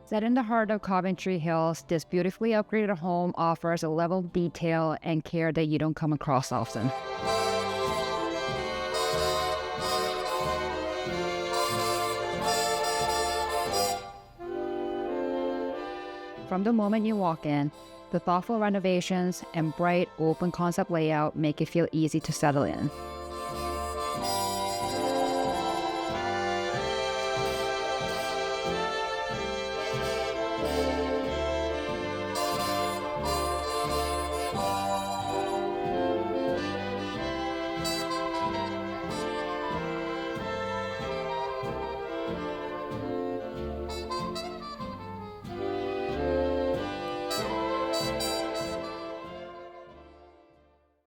Set in the heart of Coventry Hills, this beautifully upgraded home offers a level of detail and care that you don't come across often. From the moment you walk in, the thoughtful renovations and bright, open concept layout make it feel easy to settle in.